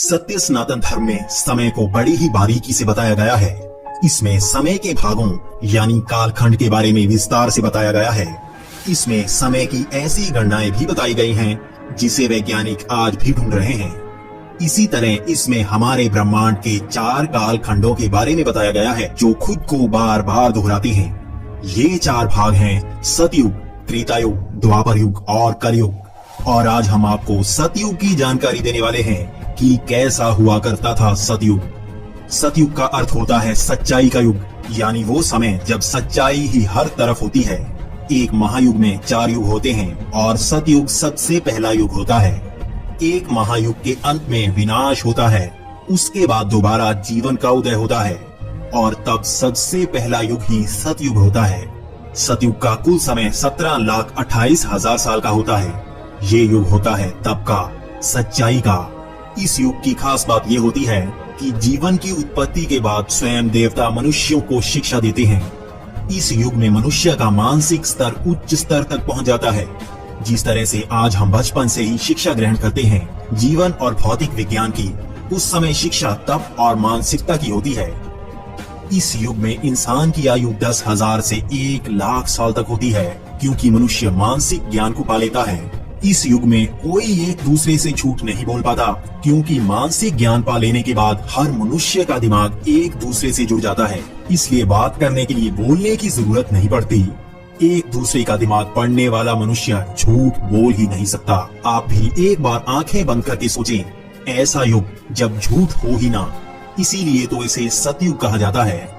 सत्य सनातन धर्म में समय को बड़ी ही बारीकी से बताया गया है। इसमें समय के भागों यानी कालखंड के बारे में विस्तार से बताया गया है। इसमें समय की ऐसी गणनाएं भी बताई गई हैं जिसे वैज्ञानिक आज भी ढूंढ रहे हैं। इसी तरह इसमें हमारे ब्रह्मांड के 4 कालखंडों के बारे में बताया गया है जो खुद को बार बार दोहराते हैं। ये 4 भाग हैं सतयुग, त्रेतायुग, द्वापर युग और कलयुग। और आज हम आपको सतयुग की जानकारी देने वाले हैं कि कैसा हुआ करता था सतयुग। सतयुग का अर्थ होता है सच्चाई का युग, यानी वो समय जब सच्चाई ही हर तरफ होती है। एक महायुग में 4 युग होते हैं और सतयुग सबसे पहला युग होता है। एक महायुग के अंत में विनाश होता है, उसके बाद दोबारा जीवन का उदय होता है और तब सबसे पहला युग ही सतयुग होता है। सतयुग का कुल समय 17,28,000 साल का होता है। ये युग होता है तब का, सच्चाई का। इस युग की खास बात ये होती है कि जीवन की उत्पत्ति के बाद स्वयं देवता मनुष्यों को शिक्षा देते हैं। इस युग में मनुष्य का मानसिक स्तर उच्च स्तर तक पहुंच जाता है। जिस तरह से आज हम बचपन से ही शिक्षा ग्रहण करते हैं जीवन और भौतिक विज्ञान की, उस समय शिक्षा तप और मानसिकता की होती है। इस युग में इंसान की आयु 10,000 से 1,00,000 साल तक होती है, क्योंकि मनुष्य मानसिक ज्ञान को पा लेता है। इस युग में कोई एक दूसरे से झूठ नहीं बोल पाता, क्योंकि मानसिक ज्ञान पा लेने के बाद हर मनुष्य का दिमाग एक दूसरे से जुड़ जाता है। इसलिए बात करने के लिए बोलने की जरूरत नहीं पड़ती। एक दूसरे का दिमाग पढ़ने वाला मनुष्य झूठ बोल ही नहीं सकता। आप भी एक बार आंखें बंद करके सोचें, ऐसा युग जब झूठ हो ही ना। इसीलिए तो इसे सतयुग कहा जाता है।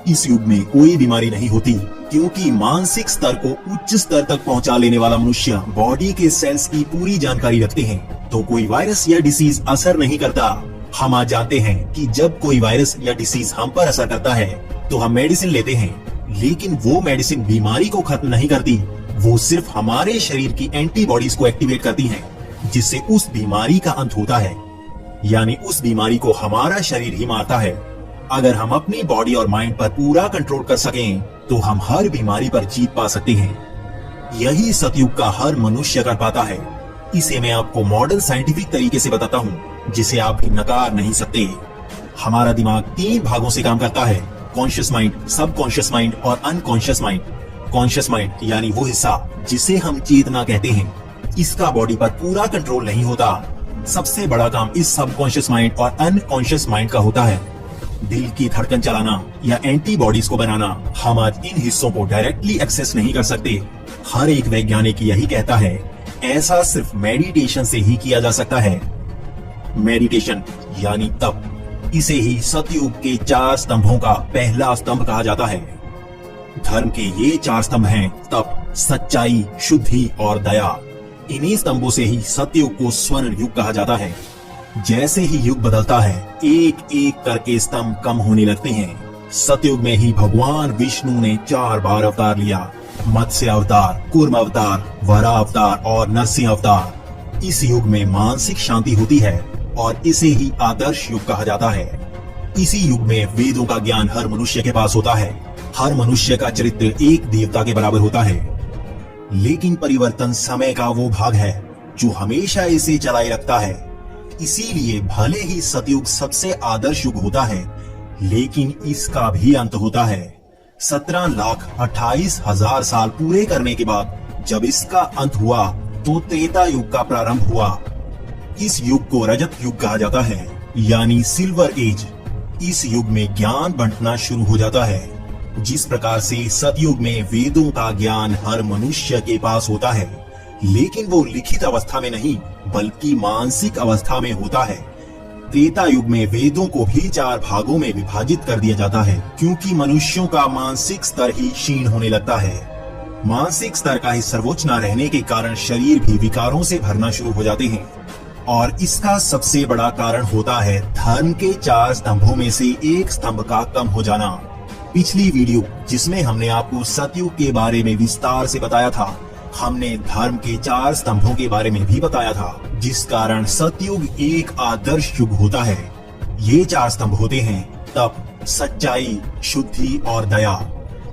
इस युग में कोई बीमारी नहीं होती, क्योंकि मानसिक स्तर को उच्च स्तर तक पहुंचा लेने वाला मनुष्य बॉडी के सेल्स की पूरी जानकारी रखते हैं, तो कोई वायरस या डिसीज असर नहीं करता। हम आज जानते हैं कि जब कोई वायरस या डिसीज हम पर असर करता है तो हम मेडिसिन लेते हैं, लेकिन वो मेडिसिन बीमारी को खत्म नहीं करती। वो सिर्फ हमारे शरीर की एंटीबॉडीज को एक्टिवेट करती है, जिससे उस बीमारी का अंत होता है। यानी उस बीमारी को हमारा शरीर ही मारता है। अगर हम अपनी बॉडी और माइंड पर पूरा कंट्रोल कर सकें तो हम हर बीमारी पर जीत पा सकते हैं। यही सतयुग का हर मनुष्य कर पाता है। इसे मैं आपको मॉडर्न साइंटिफिक तरीके से बताता हूँ, जिसे आप भी नकार नहीं सकते। हमारा दिमाग 3 भागों से काम करता है, कॉन्शियस माइंड, सबकॉन्शियस माइंड और अनकॉन्शियस माइंड। कॉन्शियस माइंड यानी वो हिस्सा जिसे हम चेतना कहते हैं, इसका बॉडी पर पूरा कंट्रोल नहीं होता। सबसे बड़ा काम इस सबकॉन्शियस माइंड और अनकॉन्शियस माइंड का होता है। दिल की धड़कन चलाना या एंटीबॉडीज को बनाना। हम आज इन हिस्सों को डायरेक्टली एक्सेस नहीं कर सकते। हर एक वैज्ञानिक यही कहता है, ऐसा सिर्फ मेडिटेशन से ही किया जा सकता है। मेडिटेशन यानी तप। इसे ही सतयुग के 4 स्तंभों का पहला स्तंभ कहा जाता है। धर्म के ये 4 स्तंभ हैं तप, सच्चाई, शुद्धि और दया। इन्हीं स्तंभों से ही सतयुग को स्वर्ण युग कहा जाता है। जैसे ही युग बदलता है, एक एक करके स्तंभ कम होने लगते हैं। सतयुग में ही भगवान विष्णु ने 4 बार अवतार लिया। मत्स्य अवतार, कूर्म अवतार, वराह अवतार और नरसिंह अवतार। इस युग में मानसिक शांति होती है और इसे ही आदर्श युग कहा जाता है। इसी युग में वेदों का ज्ञान हर मनुष्य के पास होता है। हर मनुष्य का चरित्र एक देवता के बराबर होता है। लेकिन परिवर्तन समय का वो भाग है जो हमेशा इसे चलाए रखता है। इसीलिए भले ही सतयुग सबसे आदर्श युग होता है, लेकिन इसका भी अंत होता है। 17,28,000 साल पूरे करने के बाद जब इसका अंत हुआ तो त्रेता युग का प्रारंभ हुआ। इस युग को रजत युग कहा जाता है, यानी सिल्वर एज। इस युग में ज्ञान बंटना शुरू हो जाता है। जिस प्रकार से सतयुग में वेदों का ज्ञान हर मनुष्य के पास होता है, लेकिन वो लिखित अवस्था में नहीं बल्कि मानसिक अवस्था में होता है। त्रेता युग में वेदों को भी 4 भागों में विभाजित कर दिया जाता है, क्योंकि मनुष्यों का मानसिक स्तर ही क्षीण होने लगता है। मानसिक स्तर का ही सर्वोच्च न रहने के कारण शरीर भी विकारों से भरना शुरू हो जाते हैं। और इसका सबसे बड़ा कारण होता है धर्म के 4 स्तंभों में से एक स्तंभ का कम हो जाना। पिछली वीडियो जिसमें हमने आपको सतयुग के बारे में विस्तार से बताया था, हमने धर्म के 4 स्तंभों के बारे में भी बताया था, जिस कारण सतयुग एक आदर्श युग होता है। ये 4 स्तंभ होते हैं तप, सच्चाई, शुद्धि और दया।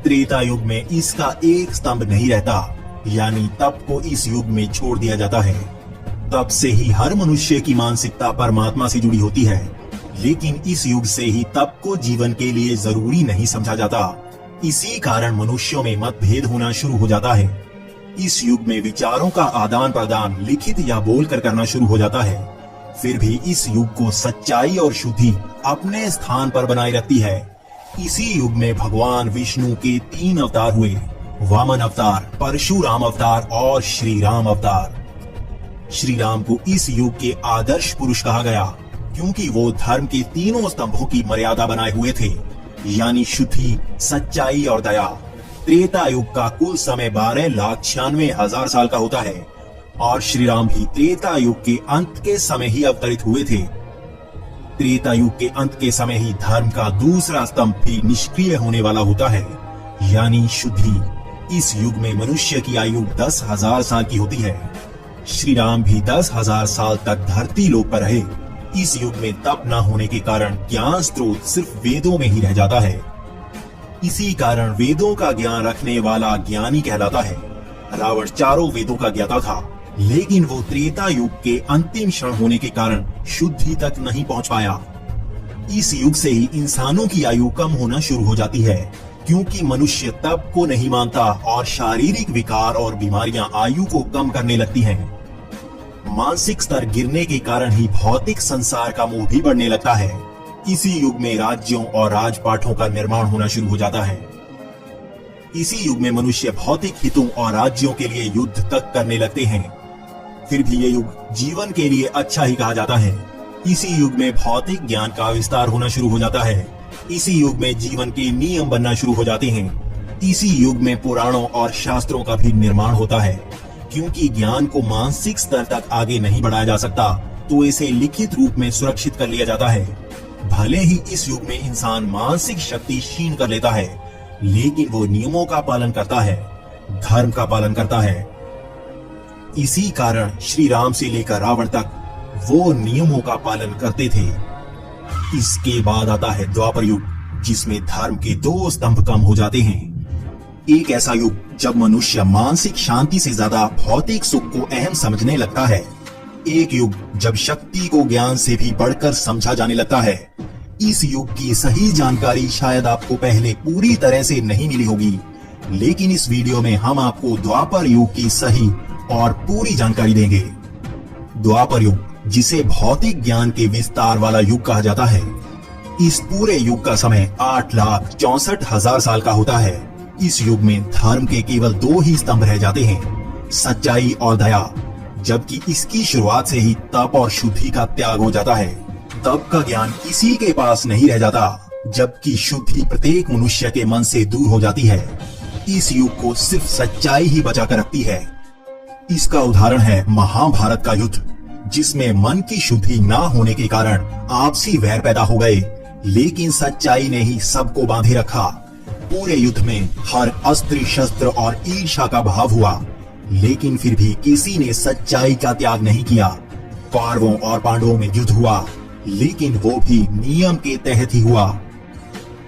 त्रेता युग में इसका एक स्तंभ नहीं रहता, यानी तप को इस युग में छोड़ दिया जाता है। तब से ही हर मनुष्य की मानसिकता परमात्मा से जुड़ी होती है, लेकिन इस युग से ही तप को जीवन के लिए जरूरी नहीं समझा जाता। इसी कारण मनुष्यों में मतभेद होना शुरू हो जाता है। इस युग में विचारों का आदान प्रदान लिखित या बोलकर करना शुरू हो जाता है। फिर भी इस युग को सच्चाई और शुद्धि अपने स्थान पर बनाए रखती है। इसी युग में भगवान विष्णु के 3 अवतार हुए, वामन अवतार, परशुराम अवतार और श्री राम अवतार। श्री राम को इस युग के आदर्श पुरुष कहा गया, क्योंकि वो धर्म के तीनों स्तंभों की मर्यादा बनाए हुए थे, यानी शुद्धि, सच्चाई और दया। त्रेता युग का कुल समय 12,96,000 साल का होता है और श्री राम भी त्रेता युग के अंत के समय ही अवतरित हुए थे। त्रेता युग के अंत के समय ही धर्म का दूसरा स्तंभ भी निष्क्रिय होने वाला होता है, यानी शुद्धि। इस युग में मनुष्य की आयु 10,000 साल की होती है। श्री राम भी 10,000 साल तक धरती लोक पर रहे। इस युग में तप न होने के कारण ज्ञान स्रोत सिर्फ वेदों में ही रह जाता है। इसी कारण वेदों का ज्ञान रखने वाला ज्ञानी कहलाता है। रावण चारों वेदों का ज्ञाता था, लेकिन वो त्रेता युग के अंतिम क्षण होने के कारण शुद्धि तक नहीं पहुंच पाया। इस युग से ही इंसानों की आयु कम होना शुरू हो जाती है, क्योंकि मनुष्य तप को नहीं मानता और शारीरिक विकार और बीमारियां आयु को कम करने लगती हैं। मानसिक स्तर गिरने के कारण ही भौतिक संसार का मोह भी बढ़ने लगता है। इसी युग में राज्यों और राजपाटों का निर्माण होना शुरू हो जाता है। इसी युग में मनुष्य भौतिक हितों और राज्यों के लिए युद्ध तक करने लगते हैं। फिर भी ये युग जीवन के लिए अच्छा ही कहा जाता है। इसी युग में भौतिक ज्ञान का विस्तार होना शुरू हो जाता है। इसी युग में जीवन के नियम बनना शुरू हो जाते हैं। इसी युग में पुराणों और शास्त्रों का भी निर्माण होता है, क्योंकि ज्ञान को मानसिक स्तर तक आगे नहीं बढ़ाया जा सकता, तो इसे लिखित रूप में सुरक्षित कर लिया जाता है। भले ही इस युग में इंसान मानसिक शक्ति क्षीण कर लेता है, लेकिन वो नियमों का पालन करता है, धर्म का पालन करता है। इसी कारण श्री राम से लेकर रावण तक वो नियमों का पालन करते थे। इसके बाद आता है द्वापर युग, जिसमें धर्म के 2 स्तंभ कम हो जाते हैं। एक ऐसा युग जब मनुष्य मानसिक शांति से ज्यादा भौतिक सुख को अहम समझने लगता है। एक युग जब शक्ति को ज्ञान से भी बढ़कर समझा जाने लगता है। इस युग की सही जानकारी शायद आपको पहले पूरी तरह से नहीं मिली होगी, लेकिन इस वीडियो में हम आपको द्वापर युग की सही और पूरी जानकारी देंगे। द्वापर युग, जिसे भौतिक ज्ञान के विस्तार वाला युग कहा जाता है, इस पूरे युग का समय 8,64,000 साल का होता है। इस युग में धर्म के केवल 2 ही स्तंभ रह जाते हैं, सच्चाई और दया, जबकि इसकी शुरुआत से ही तप और शुद्धि का त्याग हो जाता है। तप का ज्ञान किसी के पास नहीं रह जाता, जबकि शुद्धि प्रत्येक मनुष्य के मन से दूर हो जाती है। इस युग को सिर्फ सच्चाई ही बचा कर रखती है। इसका उदाहरण है महाभारत का युद्ध, जिसमें मन की शुद्धि ना होने के कारण आपसी वैर पैदा हो गए, लेकिन सच्चाई ने ही सबको बांधे रखा। पूरे युद्ध में हर अस्त्र शस्त्र और ईर्ष्या का भाव हुआ, लेकिन फिर भी किसी ने सच्चाई का त्याग नहीं किया। कौरवों और पांडवों में युद्ध हुआ, लेकिन वो भी नियम के तहत ही हुआ।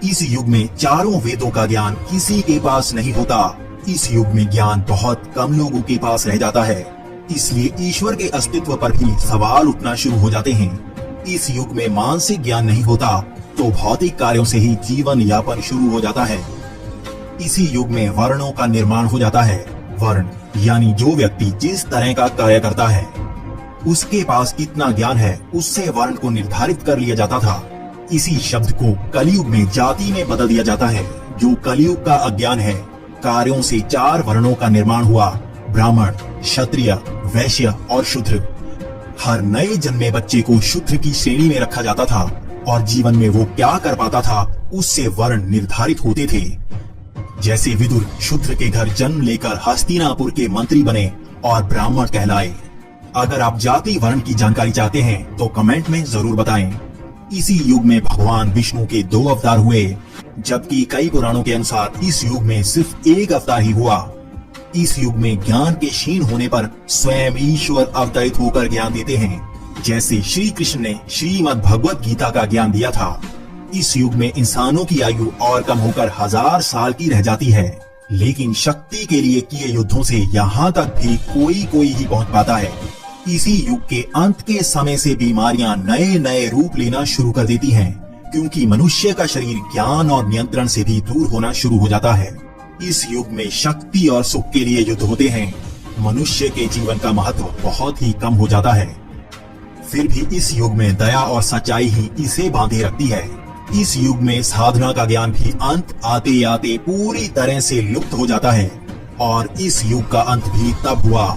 इस युग में चारों वेदों का ज्ञान किसी के पास नहीं होता। इस युग में ज्ञान बहुत कम लोगों के पास रह जाता है, इसलिए ईश्वर के अस्तित्व पर भी सवाल उठना शुरू हो जाते हैं। इस युग में मानसिक ज्ञान नहीं होता, तो भौतिक कार्यों से ही जीवन यापन शुरू हो जाता है। इसी युग में वर्णों का निर्माण हो जाता है। वर्ण यानी जो व्यक्ति जिस तरह का कार्य करता है, उसके पास कितना ज्ञान है, उससे वर्ण को निर्धारित कर लिया जाता था। इसी शब्द को कलयुग में जाति में बदल दिया जाता है। जो कलयुग का अज्ञान है, कार्यों से 4 वर्णों का निर्माण हुआ: ब्राह्मण, क्षत्रिय, वैश्य और शूद्र। हर नए जन्मे बच्चे को शूद्र की श्रेणी में रखा जाता था और जीवन में वो क्या कर पाता था, उससे वर्ण निर्धारित होते थे। जैसे विदुर शूद्र के घर जन्म लेकर हस्तिनापुर के मंत्री बने और ब्राह्मण कहलाए। अगर आप जाति वर्ण की जानकारी चाहते हैं तो कमेंट में जरूर बताएं। इसी युग में भगवान विष्णु के 2 अवतार हुए, जबकि कई पुराणों के अनुसार इस युग में सिर्फ 1 अवतार ही हुआ। इस युग में ज्ञान के क्षीण होने पर स्वयं ईश्वर अवतरित होकर ज्ञान देते हैं, जैसे श्री कृष्ण ने श्रीमद् भगवत गीता का ज्ञान दिया था। इस युग में इंसानों की आयु और कम होकर 1000 साल की रह जाती है, लेकिन शक्ति के लिए किए युद्धों से यहाँ तक भी कोई ही पहुँच पाता है। इसी युग के अंत के समय से बीमारियां नए नए रूप लेना शुरू कर देती हैं, क्योंकि मनुष्य का शरीर ज्ञान और नियंत्रण से भी दूर होना शुरू हो जाता है। इस युग में शक्ति और सुख के लिए युद्ध होते हैं। मनुष्य के जीवन का महत्व बहुत ही कम हो जाता है। फिर भी इस युग में दया और सच्चाई ही इसे बांधे रखती है। इस युग में साधना का ज्ञान भी अंत आते आते पूरी तरह से लुप्त हो जाता है। और इस युग का अंत भी तब हुआ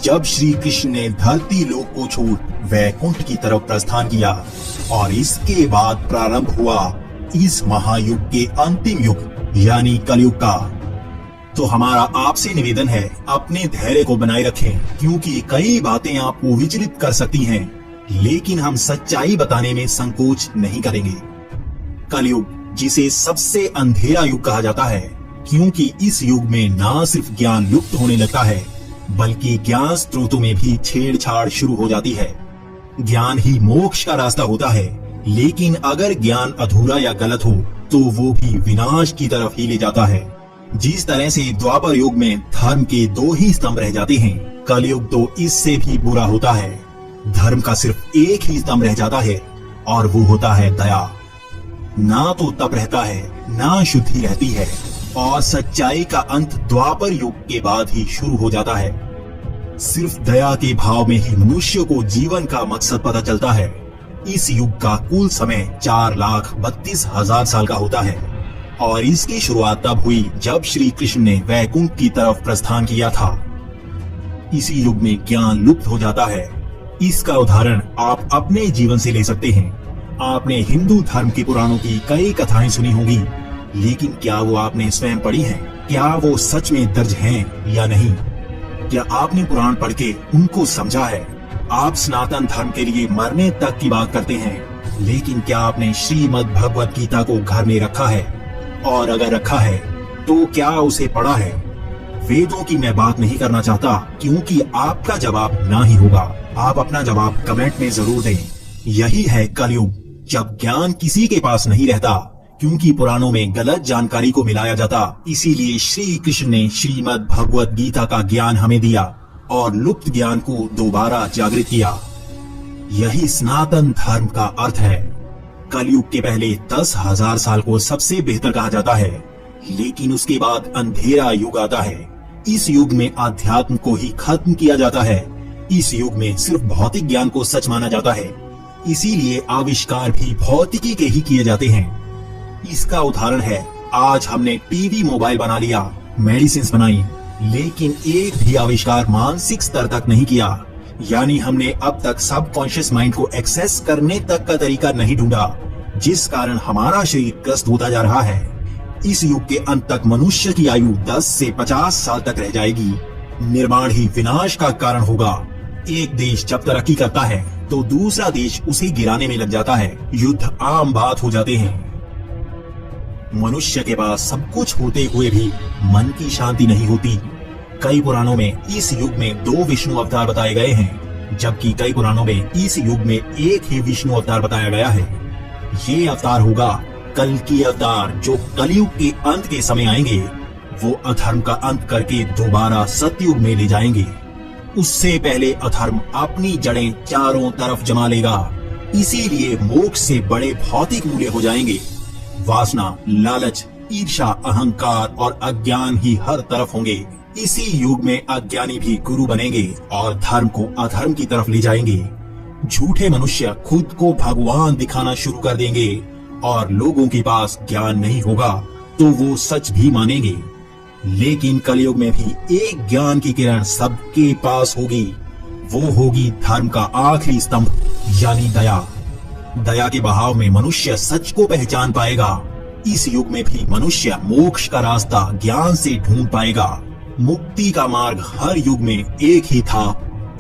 जब श्री कृष्ण ने धरती लोक को छोड़ वैकुंठ की तरफ प्रस्थान किया। और इसके बाद प्रारंभ हुआ इस महायुग के अंतिम युग यानी कलयुग का। तो हमारा आपसे निवेदन है, अपने धैर्य को बनाए रखें, क्योंकि कई बातें आपको विचलित कर सकती हैं, लेकिन हम सच्चाई बताने में संकोच नहीं करेंगे। कलयुग, जिसे सबसे अंधेरा युग कहा जाता है, क्योंकि इस युग में न सिर्फ ज्ञान लुप्त होने लगता है, बल्कि ज्ञान स्रोतों में भी छेड़छाड़ शुरू हो जाती है। ज्ञान ही मोक्ष का रास्ता होता है, लेकिन अगर ज्ञान अधूरा या गलत हो तो वो भी विनाश की तरफ ही ले जाता है। जिस तरह से द्वापर युग में धर्म के 2 ही स्तंभ रह जाते हैं, कलयुग तो इससे भी बुरा होता है। धर्म का सिर्फ एक ही स्तंभ रह जाता है, और वो होता है दया। ना तो तप रहता है, ना शुद्धि रहती है, और सच्चाई का अंत द्वापर युग के बाद ही शुरू हो जाता है। सिर्फ दया के भाव में ही मनुष्य को जीवन का मकसद पता चलता है। इस युग का कुल समय 4,32,000 साल का होता है, और इसकी शुरुआत तब हुई जब श्री कृष्ण ने वैकुंठ की तरफ प्रस्थान किया था। इसी युग में ज्ञान लुप्त हो जाता है। इसका उदाहरण आप अपने जीवन से ले सकते हैं। आपने हिंदू धर्म के पुराणों की कई कथाएं सुनी होंगी, लेकिन क्या वो आपने स्वयं पढ़ी हैं? क्या वो सच में दर्ज हैं या नहीं? क्या आपने पुराण पढ़ के उनको समझा है? आप सनातन धर्म के लिए मरने तक की बात करते हैं, लेकिन क्या आपने श्रीमद् भगवत गीता को घर में रखा है? और अगर रखा है तो क्या उसे पढ़ा है? वेदों की मैं बात नहीं करना चाहता, क्योंकि आपका जवाब ना ही होगा। आप अपना जवाब कमेंट में जरूर दें। यही है कलयुग, जब ज्ञान किसी के पास नहीं रहता, क्योंकि पुराणों में गलत जानकारी को मिलाया जाता। इसीलिए श्री कृष्ण ने श्रीमद् भगवत गीता का ज्ञान हमें दिया और लुप्त ज्ञान को दोबारा जागृत किया। यही सनातन धर्म का अर्थ है। कलयुग के पहले 10,000 साल को सबसे बेहतर कहा जाता है, लेकिन उसके बाद अंधेरा युग आता है। इस युग में अध्यात्म को ही खत्म किया जाता है। इस युग में सिर्फ भौतिक ज्ञान को सच माना जाता है, इसीलिए आविष्कार भी भौतिकी के ही किए जाते हैं। इसका उदाहरण है, आज हमने टीवी मोबाइल बना लिया, मेडिसिन बनाई, लेकिन एक भी आविष्कार मानसिक स्तर तक नहीं किया। यानी हमने अब तक सबकॉन्शियस माइंड को एक्सेस करने तक का तरीका नहीं ढूंढा, जिस कारण हमारा शरीर ग्रस्त होता जा रहा है। इस युग के अंत तक मनुष्य की आयु 10 से 50 साल तक रह जाएगी। निर्माण ही विनाश का कारण होगा। एक देश जब तरक्की करता है तो दूसरा देश उसे गिराने में लग जाता है। युद्ध आम बात हो जाते हैं। मनुष्य के पास सब कुछ होते हुए भी मन की शांति नहीं होती। कई पुराणों में इस युग में 2 विष्णु अवतार बताए गए हैं, जबकि कई पुराणों में इस युग में एक ही विष्णु अवतार बताया गया है। ये अवतार होगा कल की अवतार, जो कलयुग के अंत के समय आएंगे। वो अधर्म का अंत करके दोबारा सतयुग में ले जाएंगे। उससे पहले अधर्म अपनी जड़ें चारों तरफ जमा लेगा। इसीलिए मोक्ष से बड़े भौतिक मूल्य हो जाएंगे। वासना, लालच, ईर्ष्या, अहंकार और अज्ञान ही हर तरफ होंगे। इसी युग में अज्ञानी भी गुरु बनेंगे और धर्म को अधर्म की तरफ ले जाएंगे। झूठे मनुष्य खुद को भगवान दिखाना शुरू कर देंगे और लोगों के पास ज्ञान नहीं होगा तो वो सच भी मानेंगे। लेकिन कलयुग में भी एक ज्ञान की किरण सबके पास होगी। वो होगी धर्म का आखिरी स्तंभ यानी दया। दया के बहाव में मनुष्य सच को पहचान पाएगा। इस युग में भी मनुष्य मोक्ष का रास्ता ज्ञान से ढूंढ पाएगा। मुक्ति का मार्ग हर युग में एक ही था,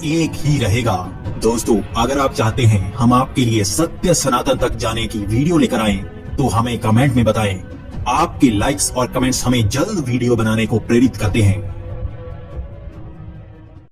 एक ही रहेगा। दोस्तों, अगर आप चाहते हैं हम आपके लिए सत्य सनातन तक जाने की वीडियो लेकर आएं, तो हमें कमेंट में बताएं। आपके लाइक्स और कमेंट्स हमें जल्द वीडियो बनाने को प्रेरित करते हैं।